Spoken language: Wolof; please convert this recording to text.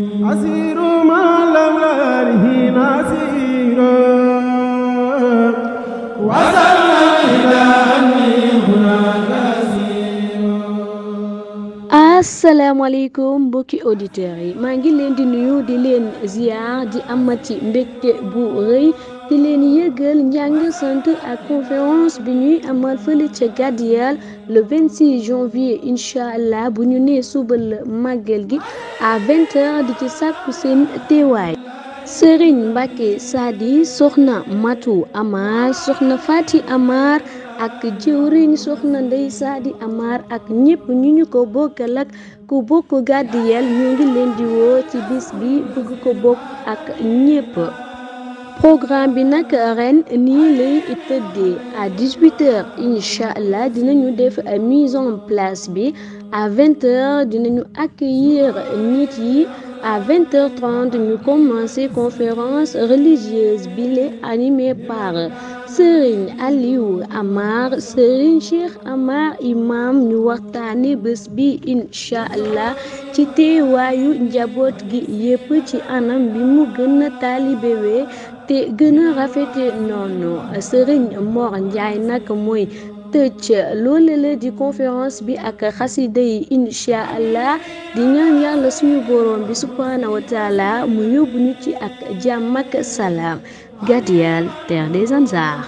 أسير مع الأولاد نسير وصل إلى أني هناك أسير. asalaamaaleykum mbokki auditeurs yi maa ngi leen di nuyu di leen ziar di amati mbégte bu rëy di leen yëgal njàng sant ak conférence bi ñuy amal fële ca Gadeyelle le 26 janvier incha allah bu ñu nee suba la màggal gi à 20h di ci sàkku seen teewaay. Serigne Mbacke Sadi soxna Matu Amar soxna Fati Amar ak jëwriñ soxna Ndey Sadi Amar ak ñëpp ñu ñu ko bokkal ak ku bokk Gadeyelle ñu ngi leen di woo ci bis bi bëgg ko bokk ak ñëpp. programme bi nag ren nii lay tëddee à 18h incha allah dinañu def mise en place bi à 20h dinañu accueillir nit yi. À 20h30, ñu commencé conférence religieuse bile animée par Serigne Aliou Amar Serigne Cheikh Amar imam ñu waxtaane bés bi incha allah ci teewaayu njaboot gi yépp ci anam bi mu gën a taalibewee te gën a rafete noonu Serigne Mor Ndiaye nag mooy tëj loole la di conférence bi ak xasida yi incha allah di ñaan yàlla suñu borom bi subhanahu wa taala mu yóbbu ñu ci ak jàmm ak salaam. Gadeyelle, terre des Ansar.